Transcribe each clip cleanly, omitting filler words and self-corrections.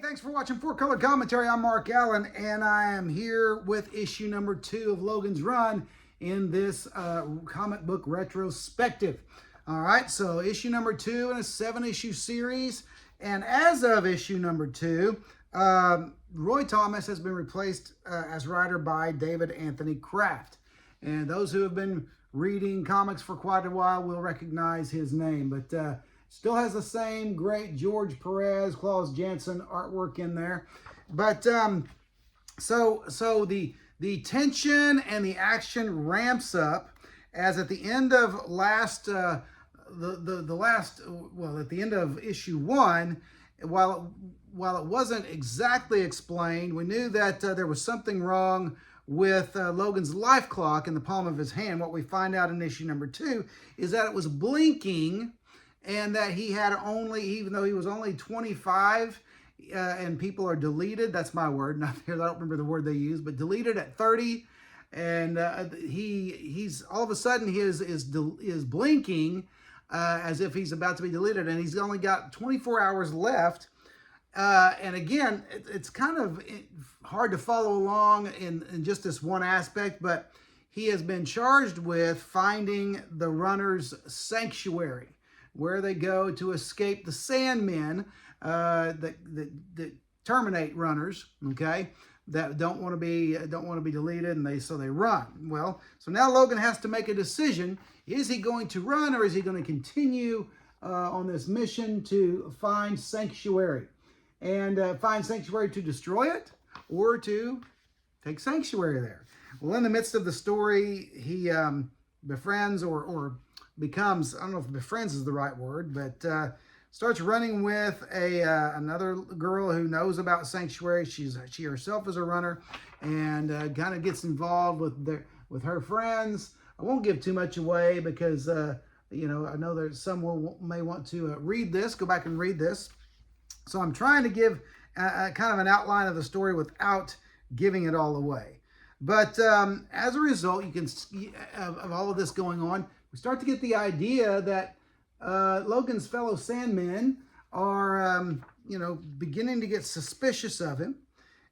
Thanks for watching Four Color Commentary. I'm Mark Allen, and I am here with issue number 2 of Logan's run in this comic book retrospective. All right, so issue number 2 in a 7-issue series. And as of issue number 2, Roy Thomas has been replaced as writer by David Anthony Kraft. And those who have been reading comics for quite a while will recognize his name. But still has the same great George Perez, Klaus Janson artwork in there. But so the tension and the action ramps up as at the end of at the end of issue 1, while it wasn't exactly explained, we knew that there was something wrong with Logan's life clock in the palm of his hand. What we find out in issue number 2 is that it was blinking, and that he had only, even though he was only 25, and people are deleted, that's my word, not here, I don't remember the word they use, but deleted at 30, and he's all of a sudden is blinking as if he's about to be deleted, and he's only got 24 hours left. And again, it's kind of hard to follow along in just this one aspect, but he has been charged with finding the runner's sanctuary, where they go to escape the Sandmen that terminate runners, okay, that don't want to be deleted, and so they run. Well, so now Logan has to make a decision. Is he going to run, or is he going to continue on this mission to find sanctuary? And find sanctuary to destroy it, or to take sanctuary there? Well, in the midst of the story, he befriends or becomes, I don't know if befriends is the right word, but starts running with another girl who knows about sanctuary. She herself is a runner, and kind of gets involved with her friends. I won't give too much away because I know that some may want to read this, go back and read this. So I'm trying to give kind of an outline of the story without giving it all away. But as a result, you can of all of this going on, we start to get the idea that Logan's fellow Sandmen are, beginning to get suspicious of him.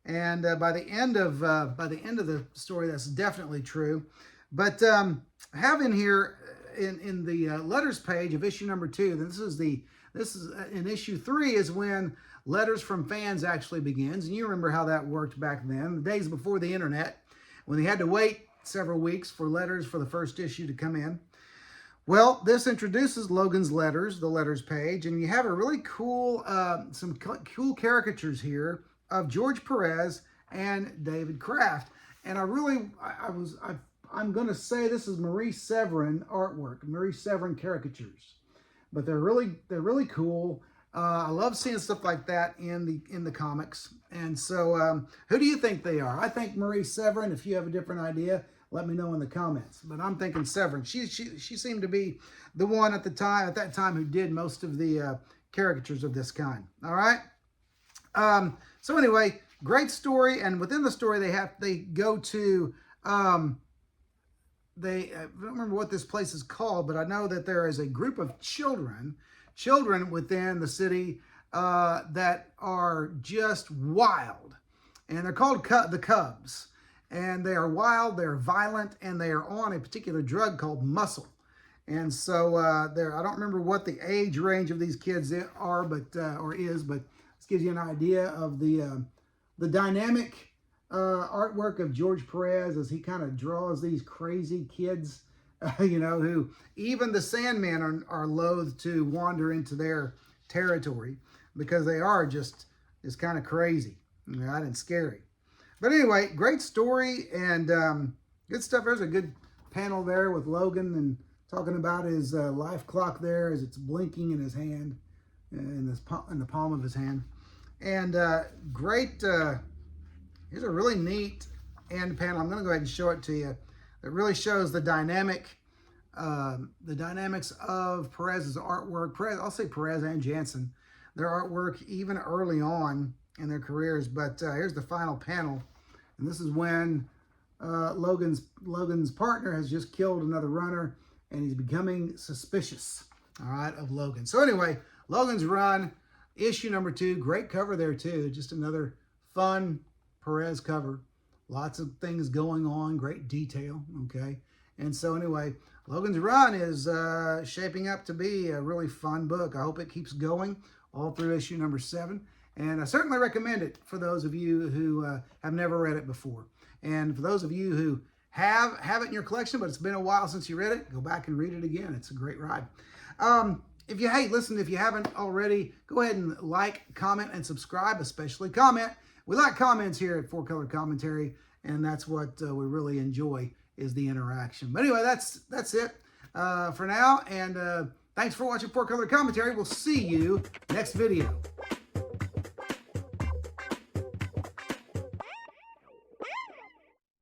And by the end of the story, that's definitely true. But having here in the letters page of issue number 2, this is in issue 3 is when letters from fans actually begins. And you remember how that worked back then, the days before the internet, when they had to wait several weeks for letters for the first issue to come in. Well, this introduces Logan's letters, the letters page, and you have a really cool, some cool caricatures here of George Perez and David Kraft. And I'm going to say this is Maurice Severin artwork, Maurice Severin caricatures. But they're really cool. I love seeing stuff like that in the comics. And so, who do you think they are? I think Maurice Severin. If you have a different idea, let me know in the comments. But I'm thinking Severin. She seemed to be the one at that time who did most of the caricatures of this kind. All right. So anyway, great story. And within the story, they go to I don't remember what this place is called, but I know that there is a group of children within the city that are just wild. And they're called the Cubs. And they are wild, they're violent, and they are on a particular drug called muscle. And so I don't remember what the age range of these kids are, but this gives you an idea of the dynamic artwork of George Perez as he kind of draws these crazy kids, who even the Sandmen are loath to wander into their territory because they are just kind of crazy, right, and scary. But anyway, great story and good stuff. There's a good panel there with Logan and talking about his life clock there as it's blinking in his hand, in the palm of his hand. And great. Here's a really neat end panel. I'm going to go ahead and show it to you. It really shows the dynamics of Perez's artwork. I'll say Perez and Janson, their artwork even early on in their careers. But here's the final panel, and this is when Logan's partner has just killed another runner, and he's becoming suspicious, all right, of Logan. So anyway, Logan's run issue number 2. Great cover there too. Just another fun Perez cover. Lots of things going on. Great detail. Okay. And so anyway, Logan's Run is shaping up to be a really fun book. I hope it keeps going all through issue number 7. And I certainly recommend it for those of you who have never read it before. And for those of you who have it in your collection, but it's been a while since you read it, go back and read it again. It's a great ride. If you haven't already, go ahead and like, comment, and subscribe, especially comment. We like comments here at 4Color Commentary, and that's what we really enjoy, is the interaction. But anyway, that's it for now, and thanks for watching 4Color Commentary. We'll see you next video.